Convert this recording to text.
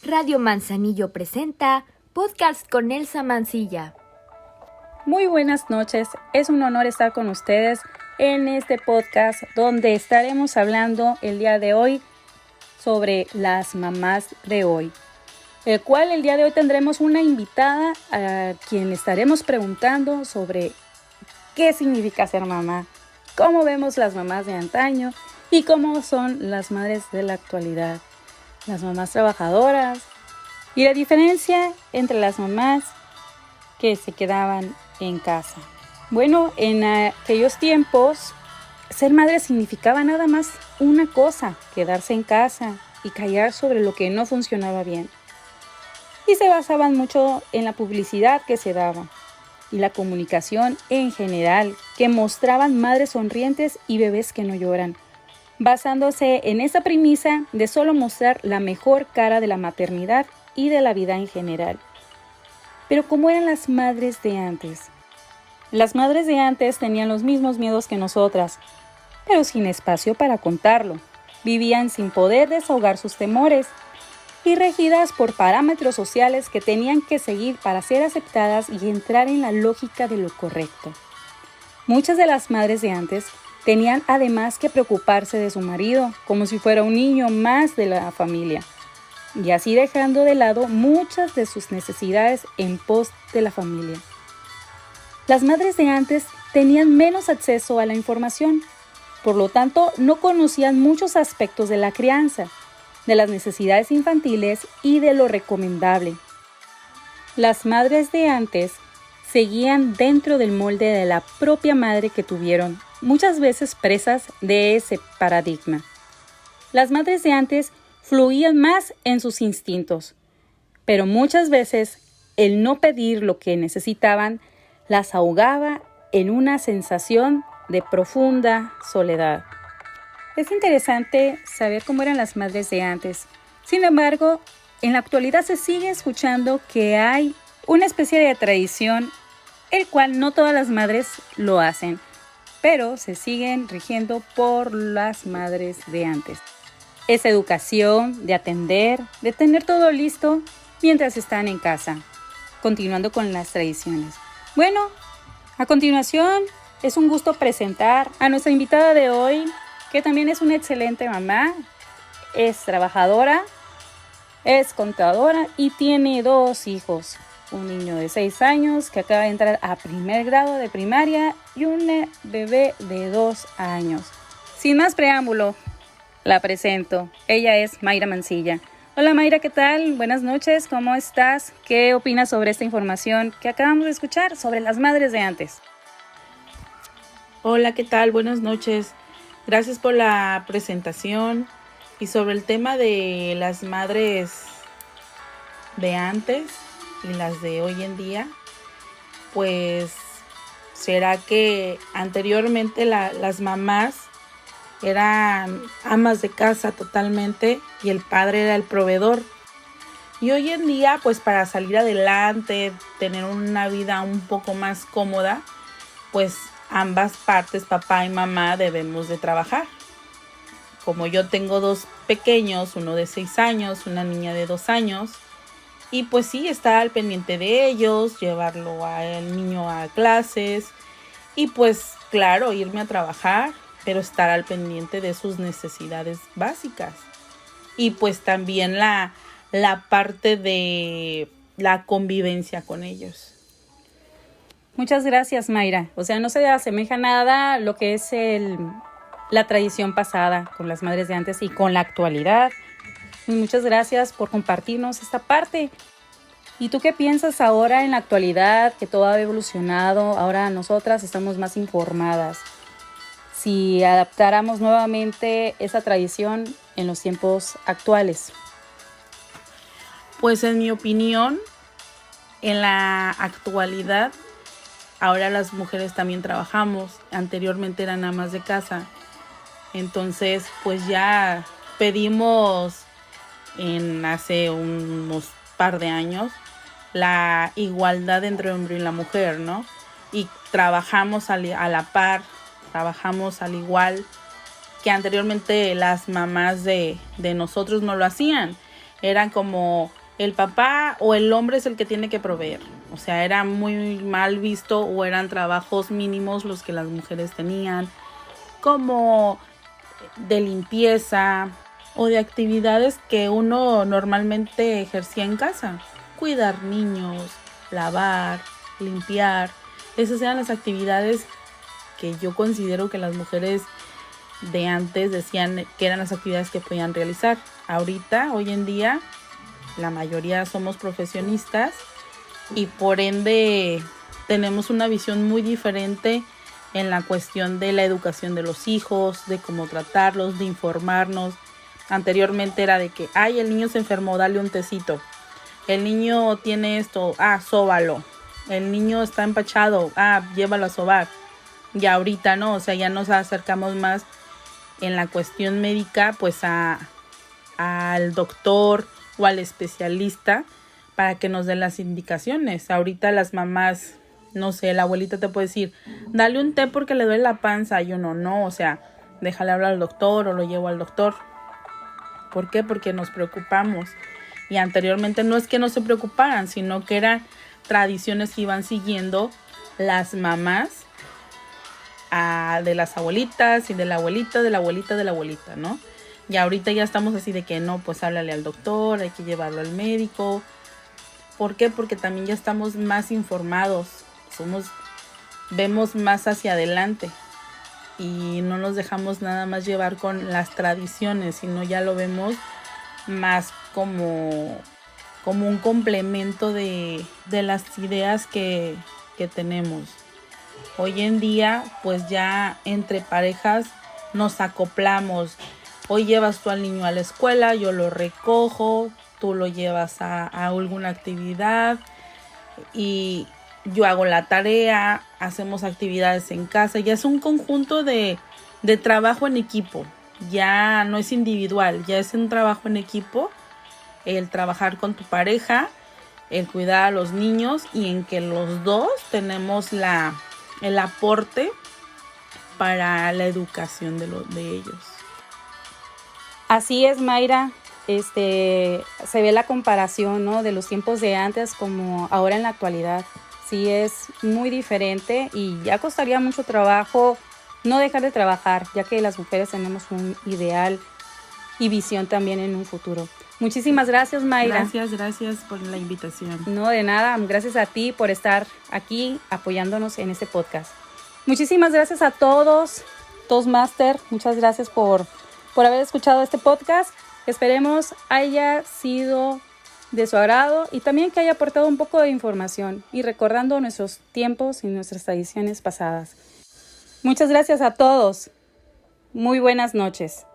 Radio Manzanillo presenta Podcast con Elsa Mancilla. Muy buenas noches, es un honor estar con ustedes en este podcast donde estaremos hablando el día de hoy sobre las mamás de hoy. El cual el día de hoy tendremos una invitada a quien le estaremos preguntando sobre qué significa ser mamá, cómo vemos las mamás de antaño y cómo son las madres de la actualidad. Las mamás trabajadoras y la diferencia entre las mamás que se quedaban en casa. Bueno, en aquellos tiempos, ser madre significaba nada más una cosa, quedarse en casa y callar sobre lo que no funcionaba bien. Y se basaban mucho en la publicidad que se daba y la comunicación en general, que mostraban madres sonrientes y bebés que no lloran, basándose en esa premisa de solo mostrar la mejor cara de la maternidad y de la vida en general. Pero ¿cómo eran las madres de antes? Las madres de antes tenían los mismos miedos que nosotras, pero sin espacio para contarlo. Vivían sin poder desahogar sus temores y regidas por parámetros sociales que tenían que seguir para ser aceptadas y entrar en la lógica de lo correcto. Muchas de las madres de antes tenían además que preocuparse de su marido, como si fuera un niño más de la familia, y así dejando de lado muchas de sus necesidades en pos de la familia. Las madres de antes tenían menos acceso a la información, por lo tanto no conocían muchos aspectos de la crianza, de las necesidades infantiles y de lo recomendable. Las madres de antes seguían dentro del molde de la propia madre que tuvieron, muchas veces presas de ese paradigma. Las madres de antes fluían más en sus instintos, pero muchas veces el no pedir lo que necesitaban las ahogaba en una sensación de profunda soledad. Es interesante saber cómo eran las madres de antes. Sin embargo, en la actualidad se sigue escuchando que hay una especie de tradición, el cual no todas las madres lo hacen, pero se siguen rigiendo por las madres de antes. Es educación, de atender, de tener todo listo mientras están en casa, continuando con las tradiciones. Bueno, a continuación es un gusto presentar a nuestra invitada de hoy, que también es una excelente mamá, es trabajadora, es contadora y tiene 2 hijos. Un niño de 6 años que acaba de entrar a primer grado de primaria y una bebé de 2 años. Sin más preámbulo, la presento. Ella es Mayra Mancilla. Hola Mayra, ¿qué tal? Buenas noches, ¿cómo estás? ¿Qué opinas sobre esta información que acabamos de escuchar sobre las madres de antes? Hola, ¿qué tal? Buenas noches. Gracias por la presentación y sobre el tema de las madres de antes y las de hoy en día. Pues será que anteriormente las mamás eran amas de casa totalmente y el padre era el proveedor. Y hoy en día, pues para salir adelante, tener una vida un poco más cómoda, pues ambas partes, papá y mamá, debemos de trabajar. Como yo tengo 2 pequeños, uno de 6 años, una niña de 2 años, y pues sí, estar al pendiente de ellos, llevarlo al niño a clases y pues claro, irme a trabajar, pero estar al pendiente de sus necesidades básicas. Y pues también la parte de la convivencia con ellos. Muchas gracias, Mayra. O sea, no se asemeja nada a lo que es la tradición pasada con las madres de antes y con la actualidad. Y muchas gracias por compartirnos esta parte. ¿Y tú qué piensas ahora en la actualidad, que todo ha evolucionado? Ahora nosotras estamos más informadas. Si adaptáramos nuevamente esa tradición en los tiempos actuales. Pues en mi opinión, en la actualidad, ahora las mujeres también trabajamos. Anteriormente eran amas de casa. Entonces, pues ya pedimos hace unos par de años la igualdad entre el hombre y la mujer, ¿no? Y trabajamos a la par, trabajamos al igual que anteriormente las mamás de nosotros no lo hacían. Eran como el papá o el hombre es el que tiene que proveer. O sea, era muy mal visto o eran trabajos mínimos los que las mujeres tenían, como de limpieza o de actividades que uno normalmente ejercía en casa. Cuidar niños, lavar, limpiar. Esas eran las actividades que yo considero que las mujeres de antes decían que eran las actividades que podían realizar. Ahorita, hoy en día, la mayoría somos profesionistas y por ende tenemos una visión muy diferente en la cuestión de la educación de los hijos, de cómo tratarlos, de informarnos. Anteriormente era de que, ay, el niño se enfermó, dale un tecito. El niño tiene esto, sóbalo. El niño está empachado, llévalo a sobar. Y ahorita no, o sea, ya nos acercamos más en la cuestión médica, pues al doctor o al especialista para que nos den las indicaciones. Ahorita las mamás, no sé, la abuelita te puede decir, dale un té porque le duele la panza. Y uno no, o sea, déjale hablar al doctor o lo llevo al doctor. ¿Por qué? Porque nos preocupamos. Y anteriormente no es que no se preocuparan, sino que eran tradiciones que iban siguiendo las mamás de las abuelitas y de la abuelita, de la abuelita, de la abuelita, ¿no? Y ahorita ya estamos así de que no, pues háblale al doctor, hay que llevarlo al médico. ¿Por qué? Porque también ya estamos más informados, vemos más hacia adelante y no nos dejamos nada más llevar con las tradiciones, sino ya lo vemos más como un complemento de las ideas que tenemos. Hoy en día, pues ya entre parejas nos acoplamos. Hoy llevas tú al niño a la escuela, yo lo recojo, tú lo llevas a alguna actividad y yo hago la tarea, hacemos actividades en casa. Ya es un conjunto de trabajo en equipo. Ya no es individual, ya es un trabajo en equipo. El trabajar con tu pareja, el cuidar a los niños y en que los dos tenemos el aporte para la educación de ellos. Así es, Mayra. Se ve la comparación, ¿no?, de los tiempos de antes como ahora en la actualidad. Sí, es muy diferente y ya costaría mucho trabajo no dejar de trabajar, ya que las mujeres tenemos un ideal y visión también en un futuro. Muchísimas gracias, Mayra. Gracias por la invitación. No, de nada. Gracias a ti por estar aquí apoyándonos en este podcast. Muchísimas gracias a todos, Toastmaster. Muchas gracias por haber escuchado este podcast. Esperemos haya sido de su agrado y también que haya aportado un poco de información y recordando nuestros tiempos y nuestras tradiciones pasadas. Muchas gracias a todos. Muy buenas noches.